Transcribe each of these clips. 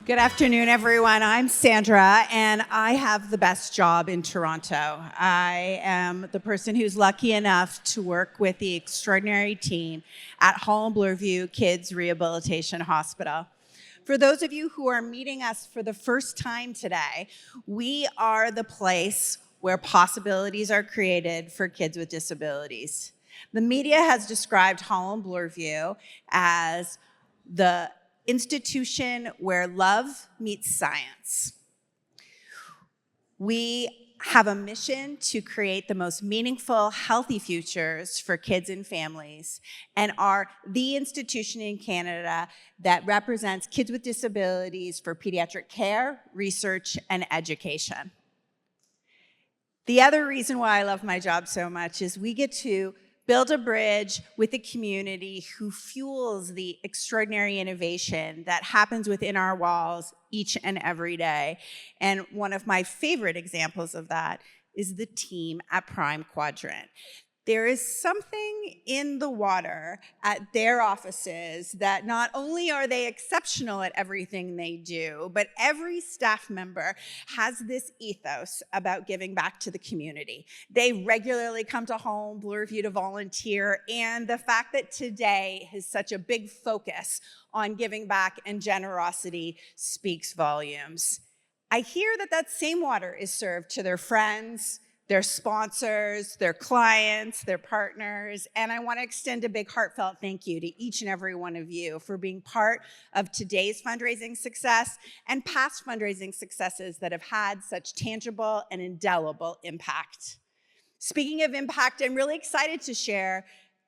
Good afternoon, everyone. I'm Sandra, and I have the best job in Toronto. I am the person who's lucky enough to work with the extraordinary team at Holland Bloorview Kids Rehabilitation Hospital. For those of you who are meeting us for the first time today, we are the place where possibilities are created for kids with disabilities. The media has described Holland Bloorview as the institution where love meets science. We have a mission to create the most meaningful, healthy futures for kids and families, and are the institution in Canada that represents kids with disabilities for pediatric care, research, and education. The other reason why I love my job so much is we get to build a bridge with the community who fuels the extraordinary innovation that happens within our walls each and every day. And one of my favorite examples of that is the team at Prime Quadrant. There is something in the water at their offices that not only are they exceptional at everything they do, but every staff member has this ethos about giving back to the community. They regularly come to Holland Bloorview to volunteer, and the fact that today is such a big focus on giving back and generosity speaks volumes. I hear that that same water is served to their friends, their sponsors, their clients, their partners, and I want to extend a big heartfelt thank you to each and every one of you for being part of today's fundraising success and past fundraising successes that have had such tangible and indelible impact. Speaking of impact, I'm really excited to share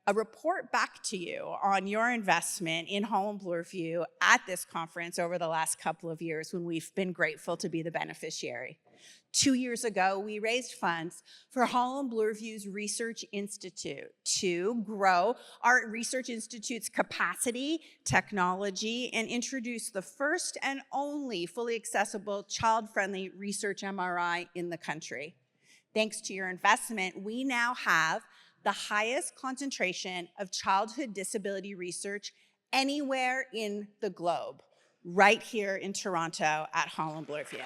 a report back to you on your investment in Holland Bloorview at this conference over the last couple of years when we've been grateful to be the beneficiary. 2 years ago, we raised funds for Holland Bloorview's Research Institute to grow our Research Institute's capacity, technology, and introduce the first and only fully accessible, child-friendly research MRI in the country. Thanks to your investment, we now have the highest concentration of childhood disability research anywhere in the globe, right here in Toronto at Holland Bloorview.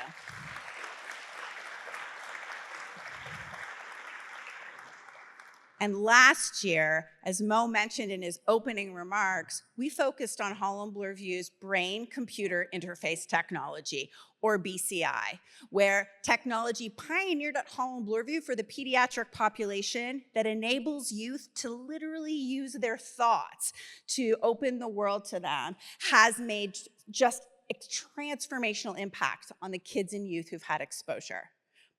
And last year, as Mo mentioned in his opening remarks, we focused on Holland Bloorview's brain-computer interface technology, or BCI, where technology pioneered at Holland Bloorview for the pediatric population that enables youth to literally use their thoughts to open the world to them, has made just a transformational impact on the kids and youth who've had exposure.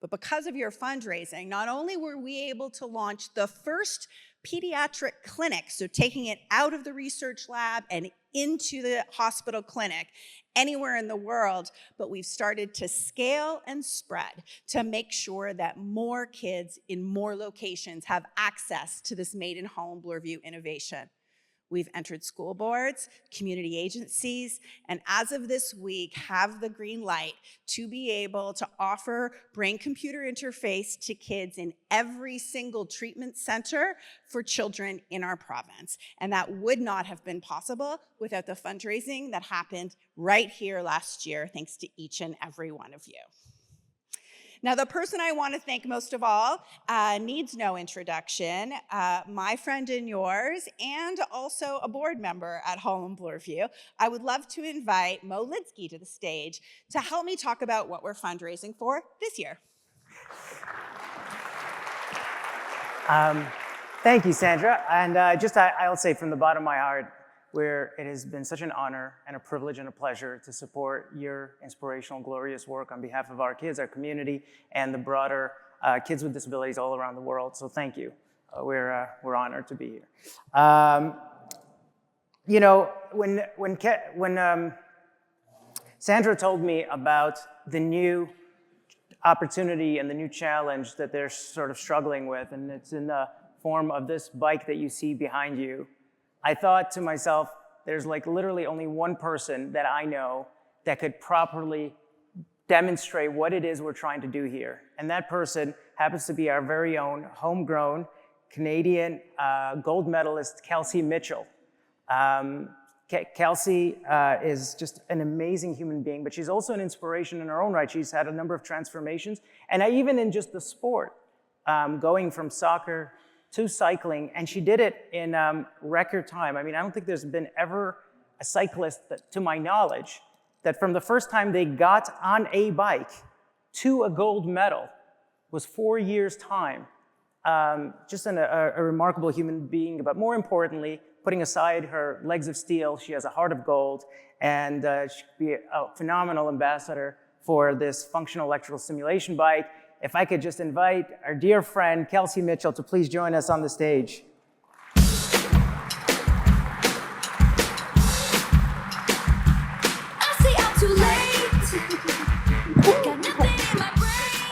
But because of your fundraising, not only were we able to launch the first pediatric clinic, so taking it out of the research lab and into the hospital clinic anywhere in the world, but we've started to scale and spread to make sure that more kids in more locations have access to this Made in Holland Bloorview innovation. We've entered school boards, community agencies, and as of this week, have the green light to be able to offer brain-computer interface to kids in every single treatment center for children in our province. And that would not have been possible without the fundraising that happened right here last year, thanks to each and every one of you. Now, the person I want to thank most of all needs no introduction, my friend and yours, and also a board member at Holland Bloorview. I would love to invite Mo Lidsky to the stage to help me talk about what we're fundraising for this year. Thank you, Sandra. And I'll say from the bottom of my heart, where it has been such an honor and a privilege and a pleasure to support your inspirational, glorious work on behalf of our kids, our community, and the broader kids with disabilities all around the world. So thank you. We're honored to be here. You know, when Sandra told me about the new opportunity and the new challenge that they're sort of struggling with, and it's in the form of this bike that you see behind you, I thought to myself, there's like literally only one person that I know that could properly demonstrate what it is we're trying to do here. And that person happens to be our very own homegrown Canadian gold medalist, Kelsey Mitchell. Kelsey is just an amazing human being, but she's also an inspiration in her own right. She's had a number of transformations, and even in just the sport, going from soccer to cycling, and she did it in record time. I mean, I don't think there's been ever a cyclist that, to my knowledge, that from the first time they got on a bike to a gold medal was 4 years' time. Just a remarkable human being, but more importantly, putting aside her legs of steel, she has a heart of gold, and she could be a phenomenal ambassador for this functional electrical stimulation bike. If I could just invite our dear friend, Kelsey Mitchell, to please join us on the stage.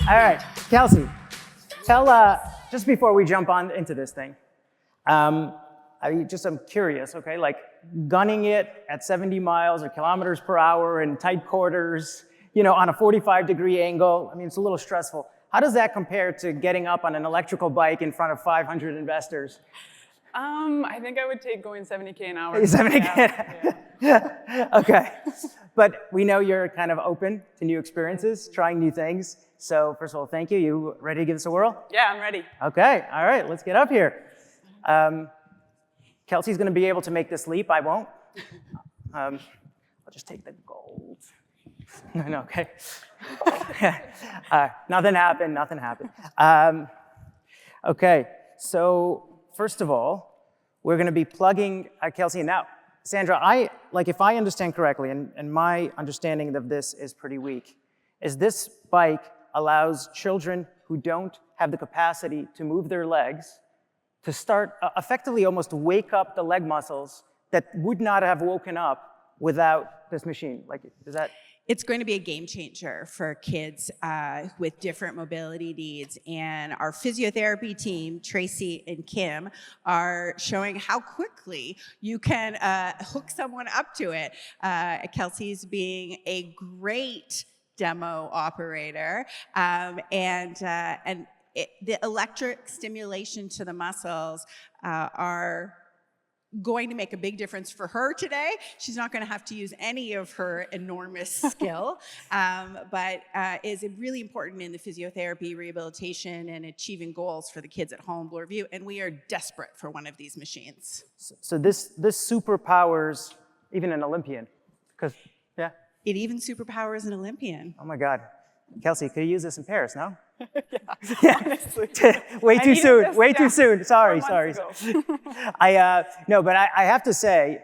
All right, Kelsey, tell, just before we jump on into this thing, I'm curious, okay, like gunning it at 70 miles or kilometers per hour in tight quarters, you know, on a 45-degree angle. I mean, it's a little stressful. How does that compare to getting up on an electrical bike in front of 500 investors? I think I would take going 70K an hour. 70K? Yeah. Okay. But we know you're kind of open to new experiences, trying new things. So first of all, thank you. You ready to give this a whirl? Yeah, I'm ready. Okay. All right. Let's get up here. Kelsey's going to be able to make this leap. I won't. I'll just take the gold. No, okay. Nothing happened. Nothing happened. Okay. So first of all, we're going to be plugging Kelsey in. Now, Sandra, if I understand correctly, and my understanding of this is pretty weak, is this bike allows children who don't have the capacity to move their legs to start effectively almost wake up the leg muscles that would not have woken up without this machine. Like, is that? It's going to be a game changer for kids with different mobility needs. And our physiotherapy team, Tracy and Kim, are showing how quickly you can hook someone up to it. Kelsey's being a great demo operator. The electric stimulation to the muscles are going to make a big difference for her today. She's not going to have to use any of her enormous skill, but is really important in the physiotherapy, rehabilitation, and achieving goals for the kids at Holland, Bloorview, and we are desperate for one of these machines. So this superpowers even an Olympian, because, yeah? It even superpowers an Olympian. Oh my God. Kelsey, could you use this in Paris, no? Yeah, honestly. Way too soon, way too soon. Sorry. No, but I have to say,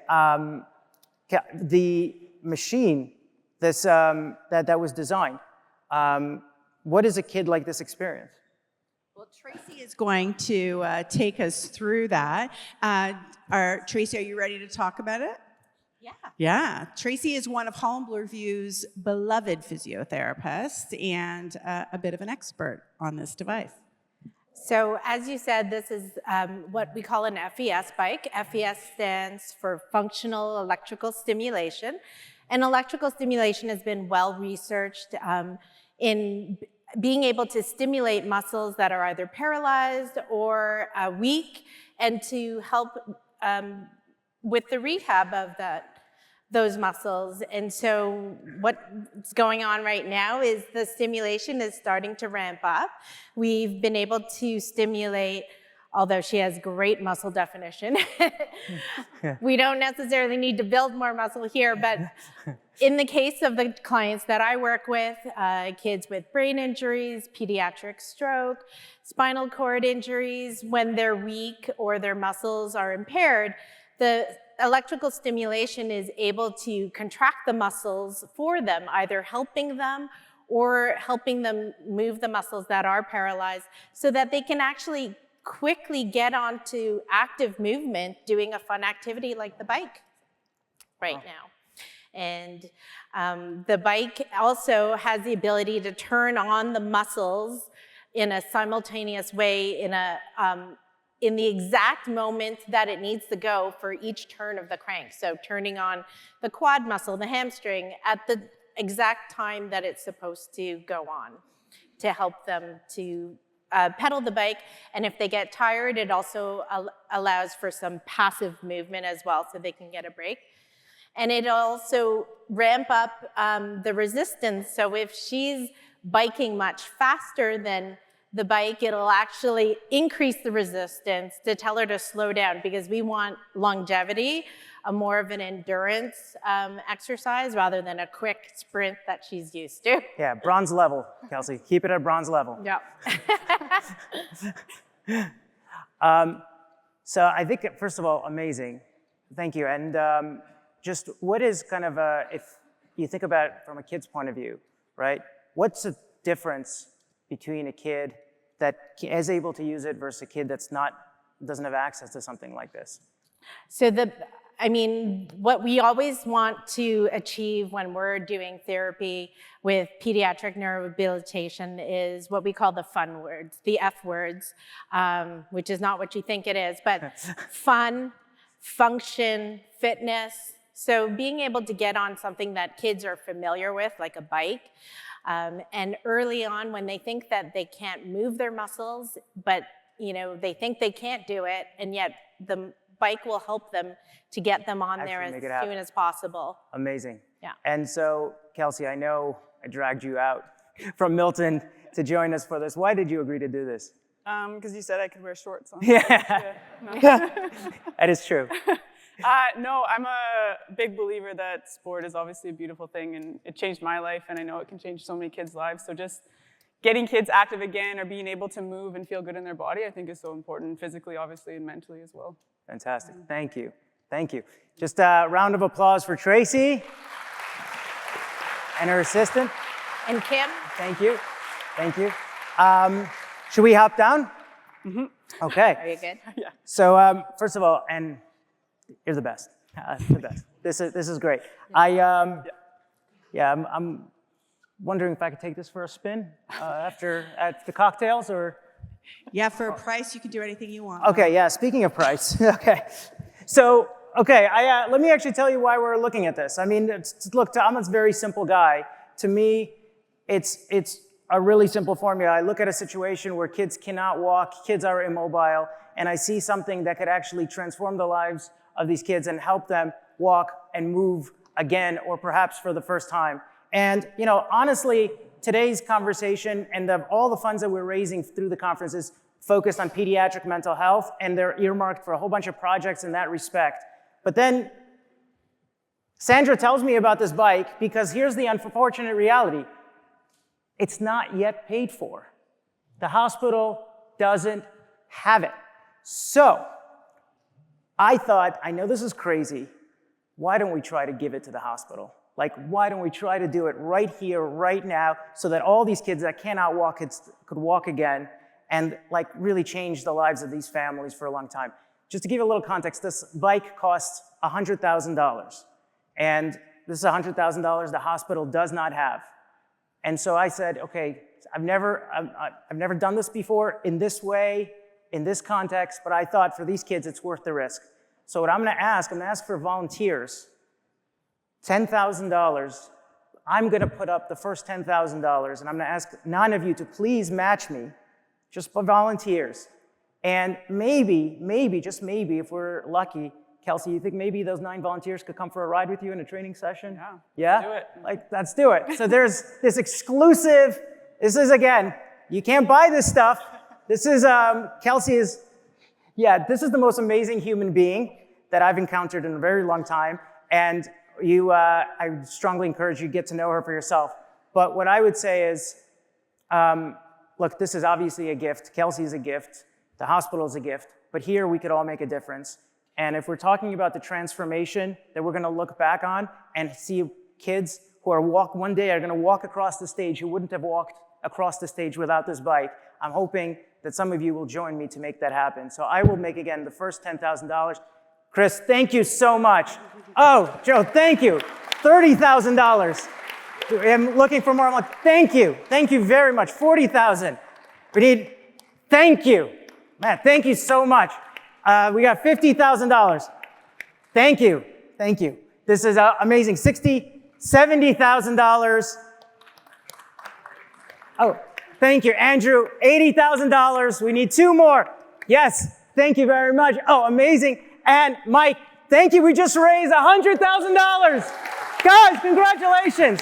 the machine that was designed, what does a kid like this experience? Well, Tracy is going to take us through that. Tracy, are you ready to talk about it? Yeah. Tracy is one of Holland Bloorview's beloved physiotherapists and a bit of an expert on this device. So as you said, this is what we call an FES bike. FES stands for Functional Electrical Stimulation. And electrical stimulation has been well researched in being able to stimulate muscles that are either paralyzed or weak, and to help with the rehab of those muscles. And so what's going on right now is the stimulation is starting to ramp up. We've been able to stimulate, although she has great muscle definition. We don't necessarily need to build more muscle here, but in the case of the clients that I work with, kids with brain injuries, pediatric stroke, spinal cord injuries, when they're weak or their muscles are impaired, the electrical stimulation is able to contract the muscles for them, either helping them or helping them move the muscles that are paralyzed, so that they can actually quickly get onto active movement, doing a fun activity like the bike right now. And the bike also has the ability to turn on the muscles in a simultaneous way, in the exact moment that it needs to go for each turn of the crank. So turning on the quad muscle, the hamstring, at the exact time that it's supposed to go on, to help them to pedal the bike. And if they get tired, it also allows for some passive movement as well, so they can get a break. And it'll also ramp up the resistance. So if she's biking much faster than the bike, it'll actually increase the resistance to tell her to slow down, because we want longevity, more of an endurance exercise rather than a quick sprint that she's used to. Yeah, bronze level, Kelsey. Keep it at bronze level. Yeah. So I think, first of all, amazing. Thank you. And just what is kind of if you think about it from a kid's point of view, right? What's the difference between a kid that is able to use it versus a kid that's doesn't have access to something like this? So what we always want to achieve when we're doing therapy with pediatric neurorehabilitation is what we call the fun words, the F words, which is not what you think it is, but fun, function, fitness. So being able to get on something that kids are familiar with, like a bike, and early on when they think that they can't move their muscles, but they think they can't do it, and yet the bike will help them to get them on there as soon as possible. Amazing. Yeah. And so, Kelsey, I know I dragged you out from Milton to join us for this. Why did you agree to do this? Because you said I could wear shorts on. Yeah. No. That is true. No, I'm a big believer that sport is obviously a beautiful thing, and it changed my life, and I know it can change so many kids' lives. So just getting kids active again or being able to move and feel good in their body, I think is so important, physically, obviously, and mentally as well. Fantastic. Thank you. Thank you. Just a round of applause for Tracy and her assistant. And Kim? Thank you. Thank you. Should we hop down? Mm-hmm. Okay. Are you good? Yeah. So first of all, and you're the best. The best. This is great. I'm wondering if I could take this for a spin at the cocktails, or. Yeah, for a price, you can do anything you want. Okay. Yeah. Speaking of price. Okay. So let me actually tell you why we're looking at this. I mean, look, I'm a very simple guy. To me, it's a really simple formula. I look at a situation where kids cannot walk, kids are immobile, and I see something that could actually transform the lives of these kids and help them walk and move again, or perhaps for the first time. And honestly, today's conversation and all the funds that we're raising through the conference is focused on pediatric mental health, and they're earmarked for a whole bunch of projects in that respect. But then Sandra tells me about this bike because here's the unfortunate reality. It's not yet paid for. The hospital doesn't have it. So I thought, I know this is crazy, why don't we try to give it to the hospital? Like, why don't we try to do it right here, right now, so that all these kids that cannot walk could walk again and really change the lives of these families for a long time. Just to give you a little context, this bike costs $100,000. And this is $100,000 the hospital does not have. And so I said, okay, I've never done this before in this way, in this context, but I thought for these kids, it's worth the risk. So what I'm gonna ask for volunteers, $10,000. I'm gonna put up the first $10,000, and I'm gonna ask 9 of you to please match me, just for volunteers. And maybe, just maybe, if we're lucky, Kelsey, you think maybe those 9 volunteers could come for a ride with you in a training session? Yeah. Yeah? Do it. Let's do it. So there's this exclusive, this is, again, you can't buy this stuff. This is, Kelsey is, this is the most amazing human being that I've encountered in a very long time. And I strongly encourage you to get to know her for yourself. But what I would say is, look, this is obviously a gift. Kelsey is a gift. The hospital is a gift. But here we could all make a difference. And if we're talking about the transformation that we're going to look back on and see kids who one day are going to walk across the stage who wouldn't have walked across the stage without this bike, I'm hoping that some of you will join me to make that happen. So I will make, again, the first $10,000. Chris, thank you so much. Oh, Joe, thank you. $30,000. I'm looking for more. Thank you. Thank you very much. $40,000. We need, thank you. Matt, thank you so much. We got $50,000. Thank you. Thank you. This is amazing. $70,000. Oh, thank you. Andrew, $80,000. We need 2 more. Yes, thank you very much. Oh, amazing. And Mike, Thank you. We just raised $100,000. Guys, congratulations.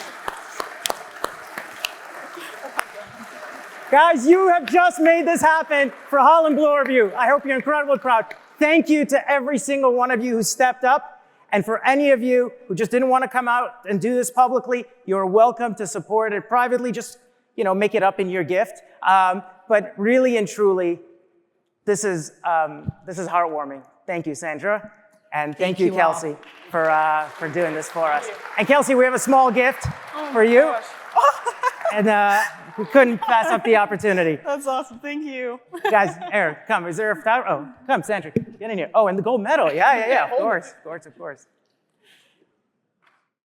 Guys, you have just made this happen for Holland Bloorview. I hope you're incredibly proud. Thank you to every single one of you who stepped up. And for any of you who just didn't want to come out and do this publicly, you're welcome to support it privately. Just, make it up in your gift. But really and truly, this is heartwarming. Thank you, Sandra. And thank you, Kelsey, for doing this for us. And Kelsey, we have a small gift for you. And we couldn't pass up the opportunity. That's awesome. Thank you. Guys, Eric, come. Is there a flower? Oh, come, Sandra. Get in here. Oh, and the gold medal. Yeah. Of course.